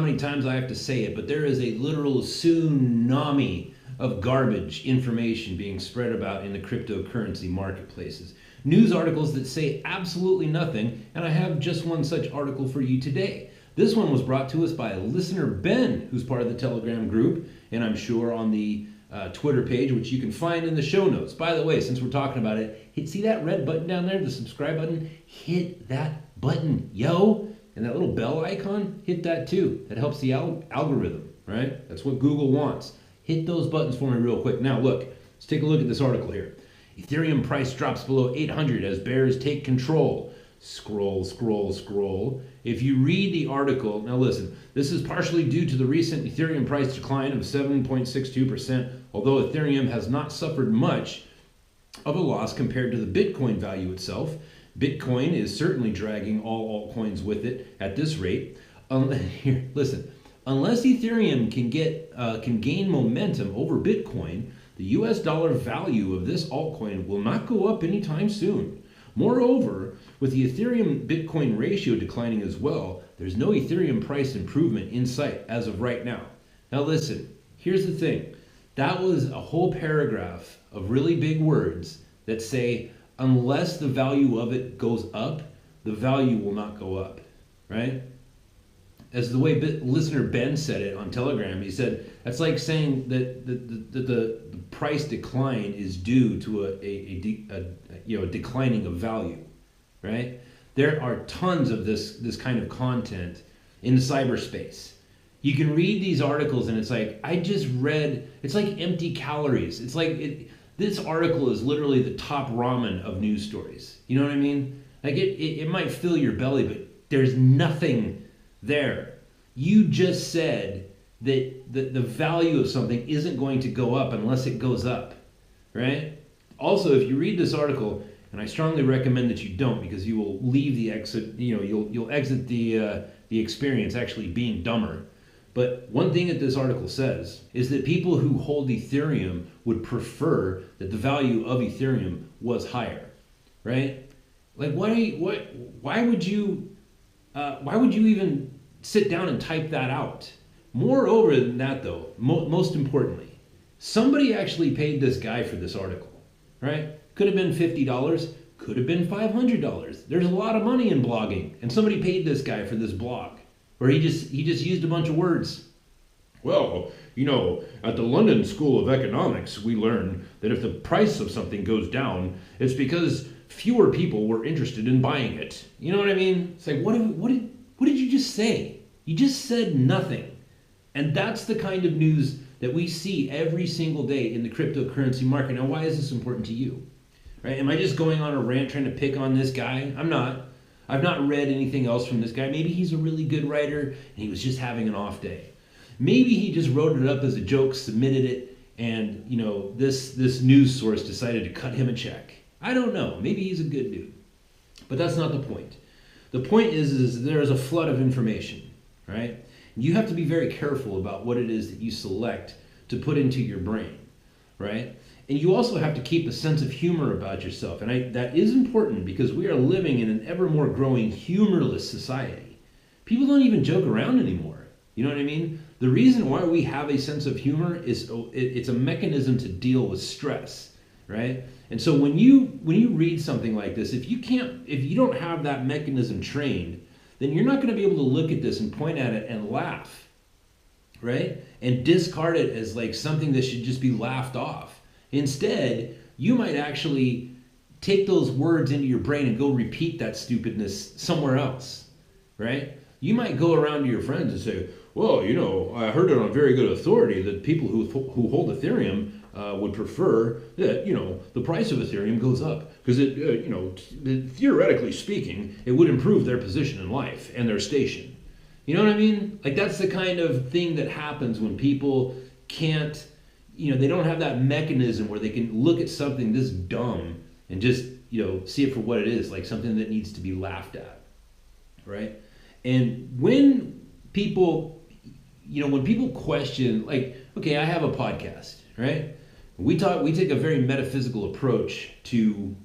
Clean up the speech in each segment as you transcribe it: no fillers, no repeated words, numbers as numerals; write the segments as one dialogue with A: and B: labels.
A: many times I have to say it, but there is a literal tsunami of garbage information being spread about in the cryptocurrency marketplaces. News articles that say absolutely nothing, and I have just one such article for you today. This one was brought to us by listener Ben, who's part of the Telegram group, and I'm sure on the Twitter page, which you can find in the show notes. By the way, since we're talking about it, see that red button down there, the subscribe button? Hit that button, yo! And that little bell icon, hit that too. That helps the algorithm, right? That's what Google wants. Hit those buttons for me real quick. Now look, let's take a look at this article here. Ethereum price drops below 800 as bears take control. Scroll, scroll, scroll. If you read the article, now listen, this is partially due to the recent Ethereum price decline of 7.62%, although Ethereum has not suffered much of a loss compared to the Bitcoin value itself. Bitcoin is certainly dragging all altcoins with it at this rate. Here, listen, unless Ethereum can gain momentum over Bitcoin, the US dollar value of this altcoin will not go up anytime soon. Moreover, with the Ethereum Bitcoin ratio declining as well, there's no Ethereum price improvement in sight as of right now. Now listen, here's the thing. That was a whole paragraph of really big words that say, unless the value of it goes up, the value will not go up, right? As the way listener Ben said it on Telegram, he said, that's like saying that the price decline is due to a declining of value, right? There are tons of this kind of content in cyberspace. You can read these articles and it's like, I just read, it's like empty calories. It's like, this article is literally the top ramen of news stories. You know what I mean? Like it might fill your belly, but there's nothing there. You just said that the value of something isn't going to go up unless it goes up, right? Also, if you read this article, and I strongly recommend that you don't, because you will leave the exit, you'll exit the experience actually being dumber. But one thing that this article says is that people who hold Ethereum would prefer that the value of Ethereum was higher, right? Like, why would you even sit down and type that out? Moreover than that, though, most importantly, somebody actually paid this guy for this article, right? Could have been $50, could have been $500. There's a lot of money in blogging, and somebody paid this guy for this blog, where he just used a bunch of words. Well, at the London School of Economics, we learn that if the price of something goes down, it's because fewer people were interested in buying it. You know what I mean? It's like, what did you just say? You just said nothing. And that's the kind of news that we see every single day in the cryptocurrency market. Now, why is this important to you? Right? Am I just going on a rant trying to pick on this guy? I'm not. I've not read anything else from this guy. Maybe he's a really good writer and he was just having an off day. Maybe he just wrote it up as a joke, submitted it, and this news source decided to cut him a check. I don't know. Maybe he's a good dude. But that's not the point. The point is there is a flood of information, right? You have to be very careful about what it is that you select to put into your brain, right? And you also have to keep a sense of humor about yourself. And that is important because we are living in an ever more growing humorless society. People don't even joke around anymore. You know what I mean? The reason why we have a sense of humor is it's a mechanism to deal with stress, right? And so when you read something like this, if you don't have that mechanism trained, then you're not going to be able to look at this and point at it and laugh, right? And discard it as like something that should just be laughed off. Instead, you might actually take those words into your brain and go repeat that stupidness somewhere else, right? You might go around to your friends and say, well, I heard it on very good authority that people who hold Ethereum would prefer that, the price of Ethereum goes up because theoretically speaking, it would improve their position in life and their station. You know what I mean? Like, that's the kind of thing that happens when people can't, they don't have that mechanism where they can look at something this dumb and just, see it for what it is, like something that needs to be laughed at, right? And when people question, like, okay, I have a podcast, right? We take a very metaphysical approach to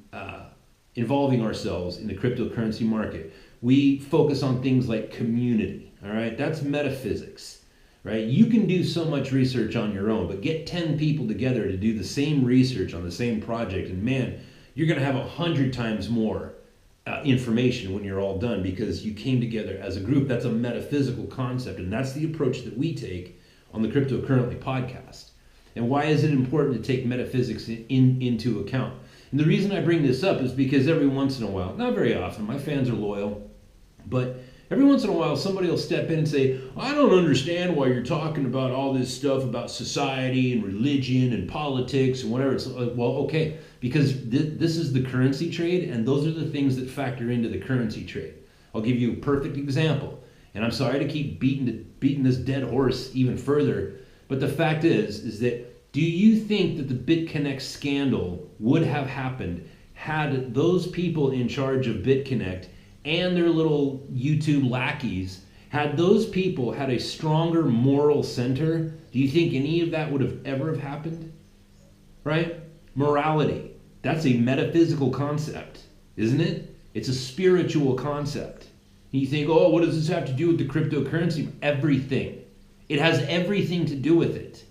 A: involving ourselves in the cryptocurrency market, we focus on things like community, all right? That's metaphysics, right? You can do so much research on your own, but get 10 people together to do the same research on the same project, and man, you're going to have 100 times more information when you're all done because you came together as a group. That's a metaphysical concept, and that's the approach that we take on the Crypto Currently podcast. And why is it important to take metaphysics into account? And the reason I bring this up is because every once in a while, not very often, my fans are loyal, but every once in a while somebody will step in and say, I don't understand why you're talking about all this stuff about society and religion and politics and whatever. It's like, well, okay, because this is the currency trade, and those are the things that factor into the currency trade. I'll give you a perfect example, and I'm sorry to keep beating this dead horse even further, but the fact is that do you think that the BitConnect scandal would have happened had those people in charge of BitConnect and their little YouTube lackeys, had those people had a stronger moral center? Do you think any of that would have ever have happened? Right? Morality. That's a metaphysical concept, isn't it? It's a spiritual concept. And you think, oh, what does this have to do with the cryptocurrency? Everything. It has everything to do with it.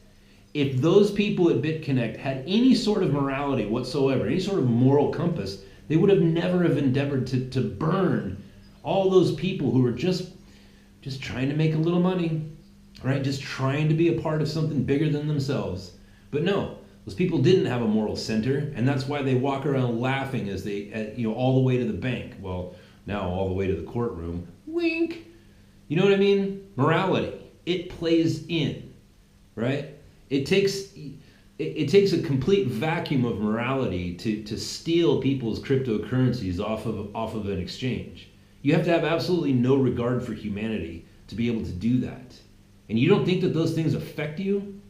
A: If those people at BitConnect had any sort of morality whatsoever, any sort of moral compass, they would have never have endeavored to burn all those people who were just trying to make a little money, right? Just trying to be a part of something bigger than themselves. But no, those people didn't have a moral center, and that's why they walk around laughing as they, all the way to the bank. Well, now all the way to the courtroom. Wink. You know what I mean? Morality. It plays in, right? It takes a complete vacuum of morality to steal people's cryptocurrencies off of an exchange. You have to have absolutely no regard for humanity to be able to do that. And you don't think that those things affect you?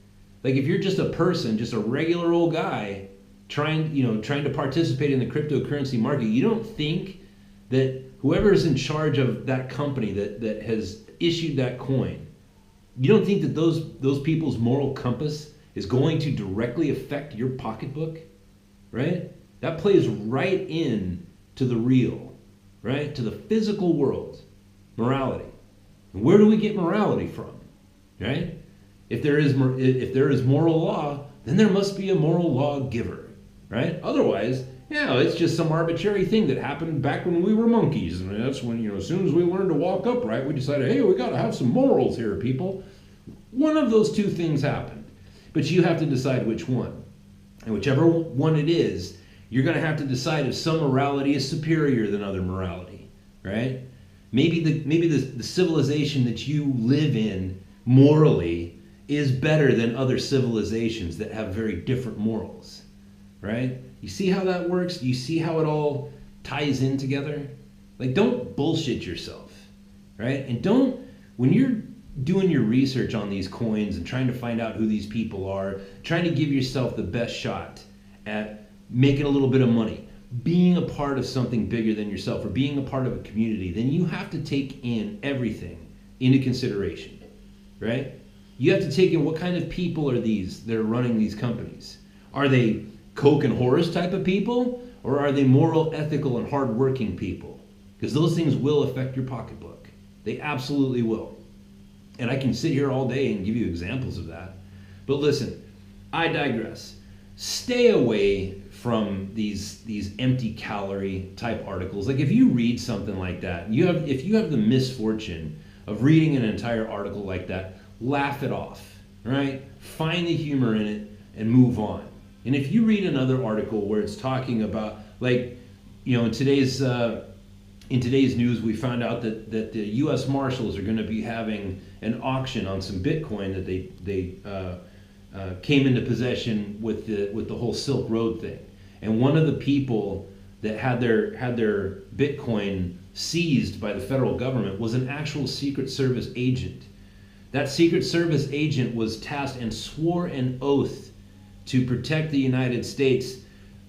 A: Like if you're just a person, just a regular old guy trying to participate in the cryptocurrency market, you don't think that whoever is in charge of that company that has issued that coin, you don't think that those people's moral compass is going to directly affect your pocketbook, right? That plays right in to the real, right? To the physical world, morality. And where do we get morality from, right? If there is moral law, then there must be a moral lawgiver, right? Otherwise, it's just some arbitrary thing that happened back when we were monkeys. And that's when, as soon as we learned to walk upright, we decided, hey, we got to have some morals here, people. One of those two things happened. But you have to decide which one. And whichever one it is, you're going to have to decide if some morality is superior than other morality, right? Maybe the civilization that you live in morally is better than other civilizations that have very different morals, right? You see how that works? You see how it all ties in together? Like, don't bullshit yourself, right? And when you're doing your research on these coins and trying to find out who these people are, trying to give yourself the best shot at making a little bit of money, being a part of something bigger than yourself, or being a part of a community, then you have to take in everything into consideration, right? You have to take in what kind of people are these that are running these companies. Are they Coke and Horace type of people, or are they moral, ethical, and hardworking people? Because those things will affect your pocketbook. They absolutely will. And I can sit here all day and give you examples of that. But listen, I digress. Stay away from these empty calorie type articles. Like if you read something like that, if you have the misfortune of reading an entire article like that, laugh it off, right? Find the humor in it and move on. And if you read another article where it's talking about, like, in today's news, we found out that the U.S. Marshals are going to be having an auction on some Bitcoin that they came into possession with the whole Silk Road thing. And one of the people that had their Bitcoin seized by the federal government was an actual Secret Service agent. That Secret Service agent was tasked and swore an oath to protect the United States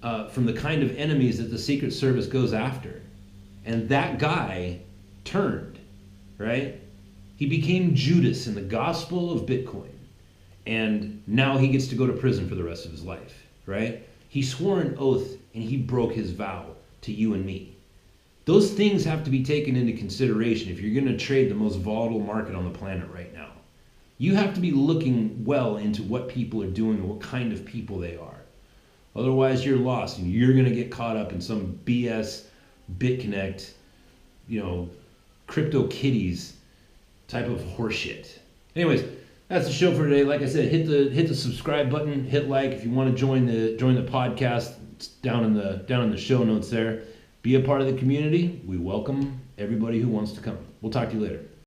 A: from the kind of enemies that the Secret Service goes after. And that guy turned, right? He became Judas in the gospel of Bitcoin. And now he gets to go to prison for the rest of his life, right? He swore an oath and he broke his vow to you and me. Those things have to be taken into consideration if you're going to trade the most volatile market on the planet right now. You have to be looking well into what people are doing and what kind of people they are. Otherwise, you're lost and you're going to get caught up in some BS BitConnect, crypto kitties type of horseshit. Anyways, that's the show for today. Like I said, hit the subscribe button, hit like if you want to join the podcast. It's down in the show notes there. Be a part of the community. We welcome everybody who wants to come. We'll talk to you later.